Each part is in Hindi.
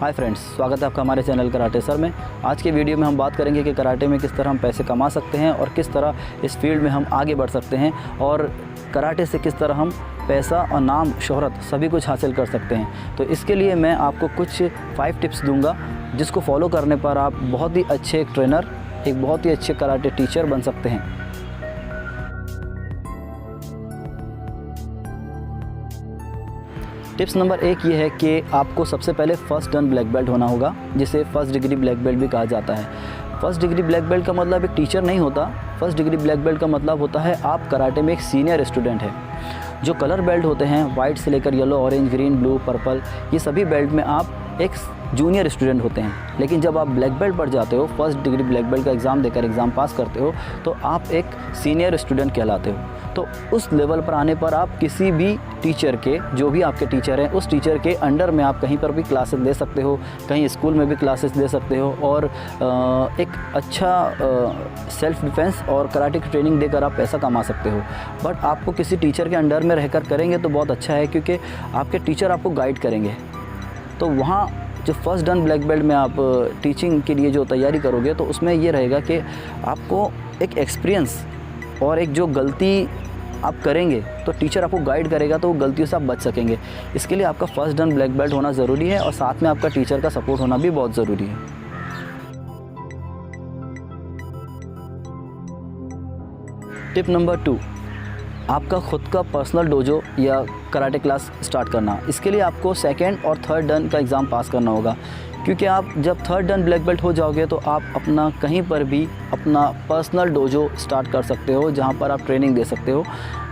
हाय फ्रेंड्स, स्वागत है आपका हमारे चैनल कराटे सर में। आज के वीडियो में हम बात करेंगे कि कराटे में किस तरह हम पैसे कमा सकते हैं और किस तरह इस फील्ड में हम आगे बढ़ सकते हैं और कराटे से किस तरह हम पैसा और नाम शोहरत सभी कुछ हासिल कर सकते हैं। तो इसके लिए मैं आपको कुछ 5 टिप्स दूंगा जिसको फॉलो करने पर आप बहुत ही अच्छे एक ट्रेनर, एक बहुत ही अच्छे कराटे टीचर बन सकते हैं। टिप्स नंबर 1 ये है कि आपको सबसे पहले फर्स्ट डन ब्लैक बेल्ट होना होगा, जिसे फर्स्ट डिग्री ब्लैक बेल्ट भी कहा जाता है। फर्स्ट डिग्री ब्लैक बेल्ट का मतलब एक टीचर नहीं होता। फर्स्ट डिग्री ब्लैक बेल्ट का मतलब होता है आप कराटे में एक सीनियर स्टूडेंट है। जो कलर बेल्ट होते हैं, वाइट से लेकर yellow, orange, green, blue, purple, ये सभी बेल्ट में आप एक जूनियर स्टूडेंट होते हैं। लेकिन जब आप ब्लैक बेल्ट पर जाते हो, फर्स्ट डिग्री ब्लैक बेल्ट का एग्ज़ाम देकर एग्ज़ाम पास करते हो, तो आप एक सीनियर स्टूडेंट कहलाते हो। तो उस लेवल पर आने पर आप किसी भी टीचर के, जो भी आपके टीचर हैं, उस टीचर के अंडर में आप कहीं पर भी क्लासेस ले सकते हो, कहीं स्कूल में भी क्लासेस ले सकते हो और एक अच्छा सेल्फ डिफेंस और कराटे की ट्रेनिंग देकर आप पैसा कमा सकते हो। बट आपको किसी टीचर के अंडर में रहकर करेंगे तो बहुत अच्छा है, क्योंकि आपके टीचर आपको गाइड करेंगे। तो वहाँ जो फर्स्ट डन ब्लैक बेल्ट में आप टीचिंग के लिए जो तैयारी करोगे, तो उसमें ये रहेगा कि आपको एक एक्सपीरियंस और एक जो गलती आप करेंगे तो टीचर आपको गाइड करेगा, तो वो गलतियों से आप बच सकेंगे। इसके लिए आपका फर्स्ट डन ब्लैक बेल्ट होना ज़रूरी है और साथ में आपका टीचर का सपोर्ट होना भी बहुत ज़रूरी है। टिप नंबर 2, आपका खुद का पर्सनल डोजो या कराटे क्लास स्टार्ट करना। इसके लिए आपको सेकंड और थर्ड डन का एग्ज़ाम पास करना होगा, क्योंकि आप जब थर्ड डन ब्लैक बेल्ट हो जाओगे तो आप अपना कहीं पर भी अपना पर्सनल डोजो स्टार्ट कर सकते हो, जहां पर आप ट्रेनिंग दे सकते हो।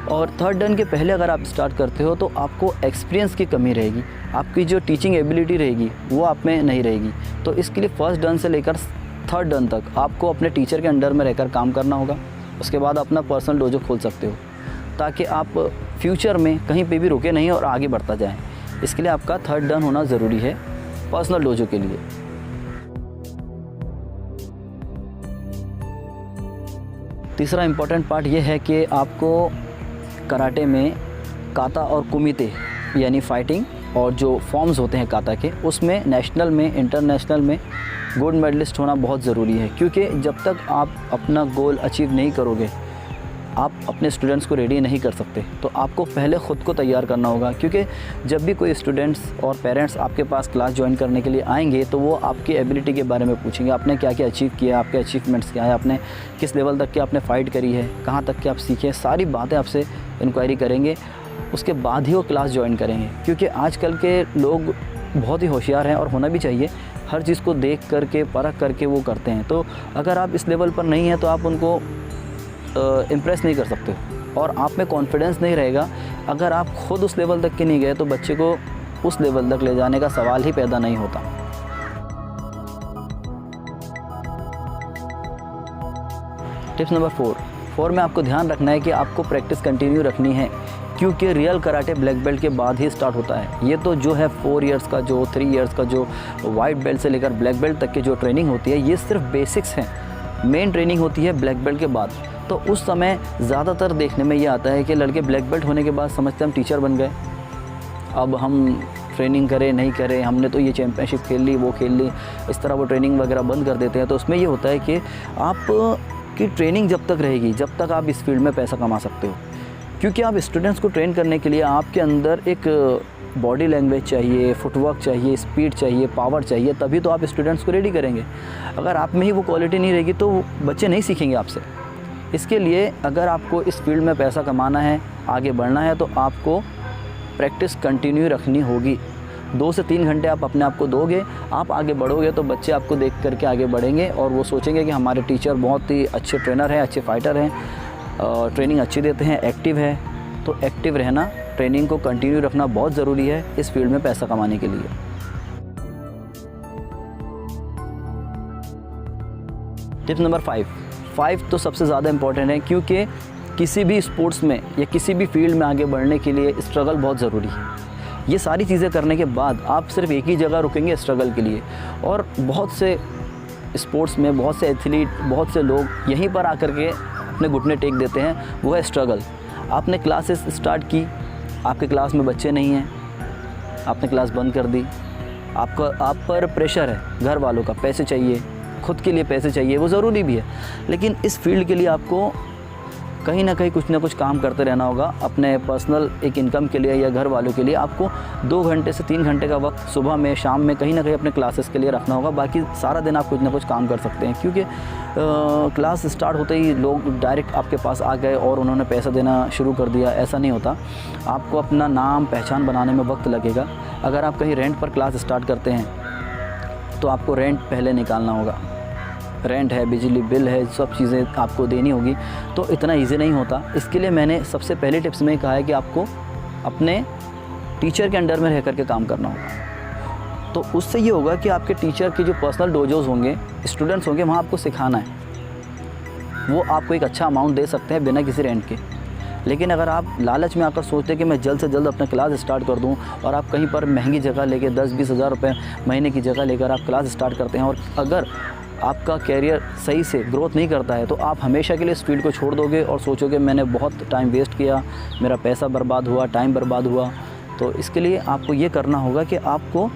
और थर्ड डन के पहले अगर आप स्टार्ट करते हो तो आपको एक्सपीरियंस की कमी रहेगी, आपकी जो टीचिंग एबिलिटी रहेगी वो आप में नहीं रहेगी। तो इसके लिए फ़र्स्ट डन से लेकर थर्ड डन तक आपको अपने टीचर के अंडर में रहकर काम करना होगा। उसके बाद अपना पर्सनल डोजो खोल सकते हो, ताकि आप फ्यूचर में कहीं पे भी रुके नहीं और आगे बढ़ता जाएं। इसके लिए आपका थर्ड डन होना ज़रूरी है पर्सनल डोजो के लिए। तीसरा इम्पॉर्टेंट पार्ट ये है कि आपको कराटे में काता और कुमिते यानी फाइटिंग और जो फॉर्म्स होते हैं काता के, उसमें नेशनल में, इंटरनेशनल में गोल्ड मेडलिस्ट होना बहुत ज़रूरी है। क्योंकि जब तक आप अपना गोल अचीव नहीं करोगे, आप अपने स्टूडेंट्स को रेडी नहीं कर सकते। तो आपको पहले ख़ुद को तैयार करना होगा, क्योंकि जब भी कोई स्टूडेंट्स और पेरेंट्स आपके पास क्लास ज्वाइन करने के लिए आएंगे तो वो आपकी एबिलिटी के बारे में पूछेंगे। आपने क्या क्या अचीव किया, आपके अचीवमेंट्स क्या है, आपने किस लेवल तक की आपने फ़ाइट करी है, कहाँ तक के आप सीखे, सारी बातें आपसे इंक्वायरी करेंगे। उसके बाद ही वो क्लास ज्वाइन करेंगे, क्योंकि आजकल के लोग बहुत ही होशियार हैं और होना भी चाहिए। हर चीज़ को देख करके, परख करके वो करते हैं। तो अगर आप इस लेवल पर नहीं हैं तो आप उनको इम्प्रेस नहीं कर सकते और आप में कॉन्फिडेंस नहीं रहेगा। अगर आप खुद उस लेवल तक के नहीं गए तो बच्चे को उस लेवल तक ले जाने का सवाल ही पैदा नहीं होता। टिप्स नंबर 4 में आपको ध्यान रखना है कि आपको प्रैक्टिस कंटिन्यू रखनी है, क्योंकि रियल कराटे ब्लैक बेल्ट के बाद ही स्टार्ट होता है। ये तो जो है 4 इयर्स का, जो 3 इयर्स का, जो वाइट बेल्ट से लेकर ब्लैक बेल्ट तक की जो ट्रेनिंग होती है, ये सिर्फ बेसिक्स हैं। मेन ट्रेनिंग होती है ब्लैक बेल्ट के बाद। तो उस समय ज़्यादातर देखने में ये आता है कि लड़के ब्लैक बेल्ट होने के बाद समझते हम टीचर बन गए, अब हम ट्रेनिंग करें नहीं करें, हमने तो ये चैम्पियनशिप खेल ली, वो खेल ली, इस तरह वो ट्रेनिंग वगैरह बंद कर देते हैं। तो उसमें ये होता है कि आप की ट्रेनिंग जब तक रहेगी, जब तक आप इस फील्ड में पैसा कमा सकते हो। क्योंकि आप स्टूडेंट्स को ट्रेन करने के लिए आपके अंदर एक बॉडी लैंग्वेज चाहिए, फुटवर्क चाहिए, स्पीड चाहिए, पावर चाहिए, तभी तो आप स्टूडेंट्स को रेडी करेंगे। अगर आप में ही वो क्वालिटी नहीं रहेगी तो बच्चे नहीं सीखेंगे आपसे। इसके लिए अगर आपको इस फील्ड में पैसा कमाना है, आगे बढ़ना है, तो आपको प्रैक्टिस कंटिन्यू रखनी होगी। 2 से 3 घंटे आप अपने आप को दोगे, आप आगे बढ़ोगे तो बच्चे आपको देख करके आगे बढ़ेंगे और वो सोचेंगे कि हमारे टीचर बहुत ही अच्छे ट्रेनर हैं, अच्छे फाइटर हैं, ट्रेनिंग अच्छी देते हैं, एक्टिव है। तो एक्टिव रहना, ट्रेनिंग को कंटिन्यू रखना बहुत ज़रूरी है इस फील्ड में पैसा कमाने के लिए। टिप नंबर 5 तो सबसे ज़्यादा इम्पॉर्टेंट है, क्योंकि किसी भी स्पोर्ट्स में या किसी भी फील्ड में आगे बढ़ने के लिए स्ट्रगल बहुत ज़रूरी है। ये सारी चीज़ें करने के बाद आप सिर्फ एक ही जगह रुकेंगे स्ट्रगल के लिए। और बहुत से स्पोर्ट्स में बहुत से एथलीट, बहुत से लोग यहीं पर आकर के अपने घुटने टेक देते हैं, वो है स्ट्रगल। आपने क्लासेस स्टार्ट की, आपके क्लास में बच्चे नहीं हैं, आपने क्लास बंद कर दी, आप पर प्रेशर है, घर वालों का, पैसे चाहिए, खुद के लिए पैसे चाहिए, वो ज़रूरी भी है, लेकिन इस फील्ड के लिए आपको कहीं ना कहीं कुछ ना कुछ काम करते रहना होगा। अपने पर्सनल एक इनकम के लिए या घर वालों के लिए आपको 2 घंटे से 3 घंटे का वक्त सुबह में, शाम में कहीं ना कहीं अपने क्लासेस के लिए रखना होगा। बाकी सारा दिन आप कुछ ना कुछ काम कर सकते हैं, क्योंकि क्लास स्टार्ट होते ही लोग डायरेक्ट आपके पास आ गए और उन्होंने पैसा देना शुरू कर दिया, ऐसा नहीं होता। आपको अपना नाम पहचान बनाने में वक्त लगेगा। अगर आप कहीं रेंट पर क्लास स्टार्ट करते हैं तो आपको रेंट पहले निकालना होगा। रेंट है, बिजली बिल है, सब चीज़ें आपको देनी होगी, तो इतना इजी नहीं होता। इसके लिए मैंने सबसे पहले टिप्स में कहा है कि आपको अपने टीचर के अंडर में रह कर के काम करना होगा। तो उससे ये होगा कि आपके टीचर के जो पर्सनल डोजोज़ होंगे, स्टूडेंट्स होंगे, वहाँ आपको सिखाना है, वो आपको एक अच्छा अमाउंट दे सकते हैं बिना किसी रेंट के। लेकिन अगर आप लालच में आकर सोचते हैं कि मैं जल्द से जल्द अपना क्लास स्टार्ट कर दूं, और आप कहीं पर महंगी जगह लेके 10-20 हज़ार रुपये महीने की जगह लेकर आप क्लास स्टार्ट करते हैं, और अगर आपका कैरियर सही से ग्रोथ नहीं करता है, तो आप हमेशा के लिए इस फील्ड को छोड़ दोगे और सोचोगे मैंने बहुत टाइम वेस्ट किया, मेरा पैसा बर्बाद हुआ, टाइम बर्बाद हुआ। तो इसके लिए आपको ये करना होगा कि आपको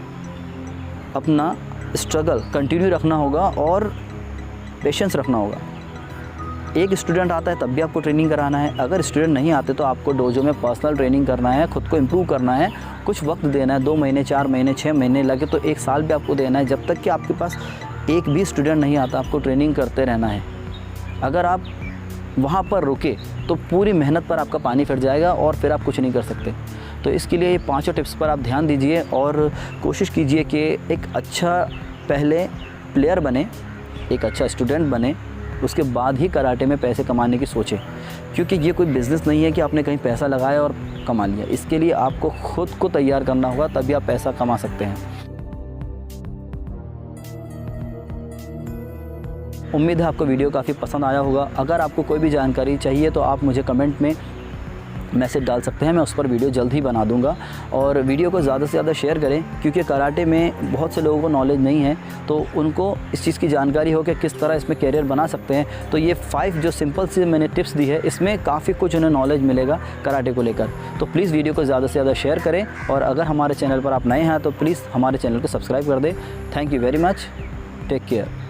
अपना स्ट्रगल कंटिन्यू रखना होगा और पेशेंस रखना होगा। एक स्टूडेंट आता है तब भी आपको ट्रेनिंग कराना है, अगर स्टूडेंट नहीं आते तो आपको डोजो में पर्सनल ट्रेनिंग करना है, खुद को इम्प्रूव करना है, कुछ वक्त देना है, 2 महीने, 4 महीने, 6 महीने लगे तो 1 साल भी आपको देना है। जब तक कि आपके पास एक भी स्टूडेंट नहीं आता, आपको ट्रेनिंग करते रहना है। अगर आप वहाँ पर रुके तो पूरी मेहनत पर आपका पानी फिर जाएगा और फिर आप कुछ नहीं कर सकते। तो इसके लिए ये 5 टिप्स पर आप ध्यान दीजिए और कोशिश कीजिए कि एक अच्छा पहले प्लेयर बने, एक अच्छा स्टूडेंट बने, उसके बाद ही कराटे में पैसे कमाने की सोचें, क्योंकि ये कोई बिज़नेस नहीं है कि आपने कहीं पैसा लगाया और कमा लिया। इसके लिए आपको खुद को तैयार करना होगा, तभी आप पैसा कमा सकते हैं। उम्मीद है आपको वीडियो काफ़ी पसंद आया होगा। अगर आपको कोई भी जानकारी चाहिए तो आप मुझे कमेंट में मैसेज डाल सकते हैं, मैं उस पर वीडियो जल्द ही बना दूंगा। और वीडियो को ज़्यादा से ज़्यादा शेयर करें, क्योंकि कराटे में बहुत से लोगों को नॉलेज नहीं है, तो उनको इस चीज़ की जानकारी हो कि किस तरह इसमें कैरियर बना सकते हैं। तो ये 5 जो सिंपल सी मैंने टिप्स दी है, इसमें काफ़ी कुछ उन्हें नॉलेज मिलेगा कराटे को लेकर। तो प्लीज़ वीडियो को ज़्यादा से ज़्यादा शेयर करें, और अगर हमारे चैनल पर आप नए हैं तो प्लीज़ हमारे चैनल को सब्सक्राइब कर दें। Thank you very much, take care.